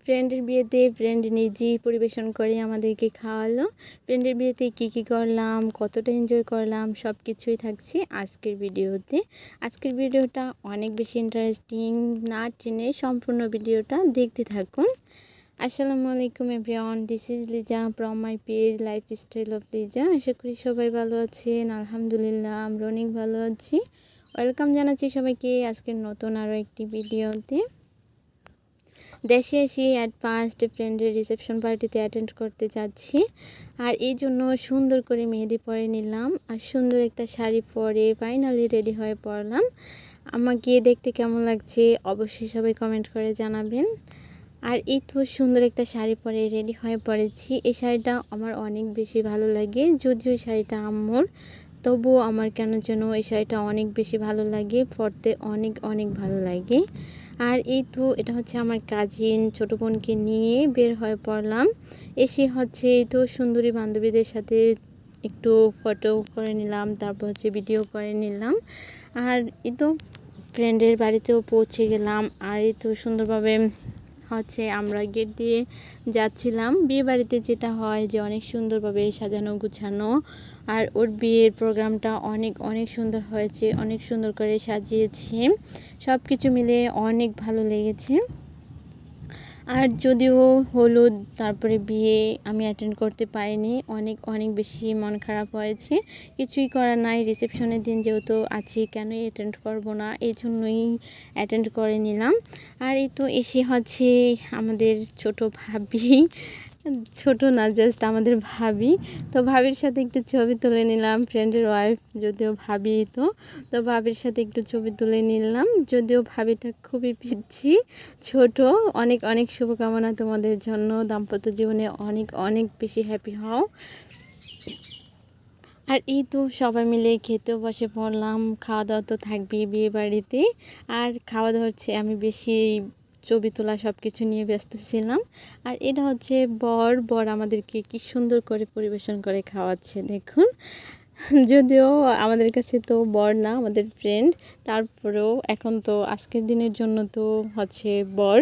ফ্রেন্ডের বিয়েতে ফ্রেন্ড নিজেই পরিবেশন করে আমাদেরকে খাওয়ালো। ফ্রেন্ডের বিয়েতে কি করলাম, কতটা এনজয় করলাম, সব কিছুই থাকছে আজকের ভিডিওতে। আজকের ভিডিওটা অনেক বেশি ইন্টারেস্টিং, না টেনে সম্পূর্ণ ভিডিওটা দেখতে থাকুন। আসসালামু আলাইকুম everyone, this is Liza from my page lifestyle of Liza. আশা করি সবাই ভালো আছেন। আলহামদুলিল্লাহ আমরা অনেক ভালো আছি। ওয়েলকাম জানাচ্ছি সবাইকে আজকের নতুন আরও একটি ভিডিওতে। দেশে এসে অ্যাট ফার্স্ট ফ্রেন্ডের রিসেপশন পার্টিতে অ্যাটেন্ড করতে যাচ্ছি, আর এই জন্য সুন্দর করে মেহেদি পরে নিলাম আর সুন্দর একটা শাড়ি পরে ফাইনালি রেডি হয়ে পড়লাম। আমাকে দেখতে কেমন লাগছে অবশ্যই সবাই কমেন্ট করে জানাবেন। আর এই তো সুন্দর একটা শাড়ি পরে রেডি হয়ে পড়েছি। এই শাড়িটা আমার অনেক বেশি ভালো লাগে, যদিও শাড়িটা আম্মুর, তবুও আমার কেন যেন এই শাড়িটা অনেক বেশি ভালো লাগে, পরতে অনেক ভালো লাগে। আর এই তো এটা হচ্ছে আমার কাজিন ছোটো বোনকে নিয়ে বের হয়ে পড়লাম। এসে হচ্ছে এই তো সুন্দরী বান্ধবীদের সাথে একটু ফটো করে নিলাম, তারপর হচ্ছে ভিডিও করে নিলাম। আর এই তো ফ্রেন্ডের বাড়িতেও পৌঁছে গেলাম। আর এই তো সুন্দরভাবে হচ্ছে আমরা গেট দিয়ে যাচ্ছিলাম। বিয়ে বাড়িতে যেটা হয় যে অনেক সুন্দরভাবে সাজানো গুছানো, আর ওর বিয়ের প্রোগ্রামটা অনেক সুন্দর হয়েছে, অনেক সুন্দর করে সাজিয়েছে, সব কিছু মিলে অনেক ভালো লেগেছে। আর যদিও হলুদ তারপরে বিয়ে আমি অ্যাটেন্ড করতে পারিনি, অনেক বেশি মন খারাপ হয়েছে। কিছুই করার নাই, রিসেপশনের দিন যেহেতু আছি কেনই অ্যাটেন্ড করব না, এই জন্যই অ্যাটেন্ড করে নিলাম। আর এই তো এসে হচ্ছে আমাদের ছোট ভাবি, ছোট না জাস্ট আমাদের ভাবি, তো ভাবির সাথে একটু ছবি তুলে নিলাম। ফ্রেন্ডের ওয়াইফ যদিও ভাবি, তো ভাবির সাথে একটু ছবি তুলে নিলাম। যদিও ভাবিটা খুবই পিচ্ছি, ছোট। অনেক শুভকামনা তোমাদের জন্য, দাম্পত্য জীবনে অনেক বেশি হ্যাপি হও। আর এই তো সবাই মিলে খেতেও বসে পড়লাম। খাওয়া দাওয়া তো থাকবেই বিয়ে বাড়িতে, আর খাওয়া দাওয়া হচ্ছে আমি বেশি ছবি তোলা সব কিছু নিয়ে ব্যস্ত ছিলাম। আর এটা হচ্ছে বর আমাদেরকে কি সুন্দর করে পরিবেশন করে খাওয়াচ্ছে দেখুন। যদিও আমাদের কাছে তো বর না, আমাদের ফ্রেন্ড, তারপরেও এখন তো আজকের দিনের জন্য তো হচ্ছে বর।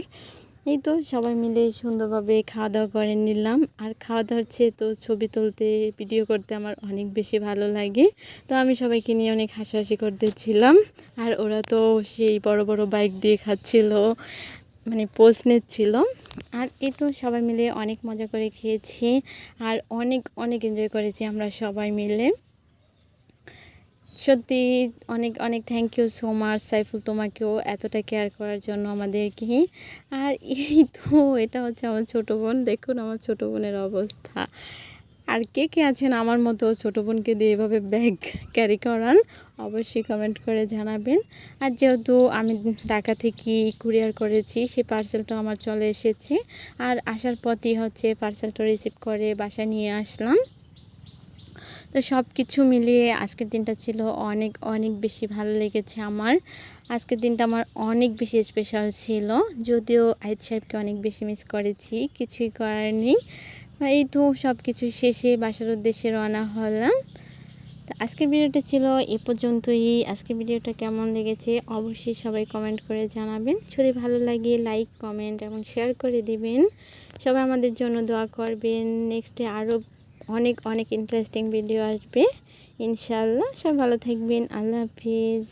এই তো সবাই মিলে সুন্দরভাবে খাওয়া দাওয়া করে নিলাম। আর খাওয়া দাওয়া হচ্ছে তো ছবি তুলতে ভিডিও করতে আমার অনেক বেশি ভালো লাগে, তো আমি সবাইকে নিয়ে অনেক হাসাহাসি করতেছিলাম। আর ওরা তো সেই বড় বাইক দিয়ে খাচ্ছিল, মানে পোজ নিচ্ছিল। আর এই তো সবাই মিলে অনেক মজা করে খেয়েছি, আর অনেক এনজয় করেছি আমরা সবাই মিলে। সত্যি অনেক thank you so much Saiful, তোমাকেও এতটা কেয়ার করার জন্য আমাদেরকে। আর এই তো এটা হচ্ছে আমার ছোটো বোন, দেখুন আমার ছোটো বোনের অবস্থা। আর কে আছেন আমার মতো ছোটো বোনকে দিয়ে এভাবে ব্যাগ ক্যারি করান, অবশ্যই কমেন্ট করে জানাবেন। আর যেহেতু আমি ঢাকা থেকে কুরিয়ার করেছি, সেই পার্সেলটা আমার চলে এসেছে। আর আসার পথই হচ্ছে পার্সেলটা রিসিভ করে বাসায় নিয়ে আসলাম। তো সব কিছু মিলিয়ে আজকের দিনটা ছিল অনেক বেশি ভালো লেগেছে আমার। আজকের দিনটা আমার অনেক বেশি স্পেশাল ছিল, যদিও আইত সাহেবকে অনেক বেশি মিস করেছি, কিছুই করার নেই। এই তো সব কিছু শেষে বাসার উদ্দেশ্যে রওনা হলাম। তো আজকের ভিডিওটা ছিল এ পর্যন্তই। আজকের ভিডিওটা কেমন লেগেছে অবশ্যই সবাই কমেন্ট করে জানাবেন। যদি ভালো লাগে লাইক কমেন্ট এবং শেয়ার করে দিবেন। সবাই আমাদের জন্য দোয়া করবেন। নেক্সটে আরও অনেক ইন্টারেস্টিং ভিডিও আসবে ইনশাআল্লাহ। সব ভালো থাকবেন। আল্লাহ হাফিজ।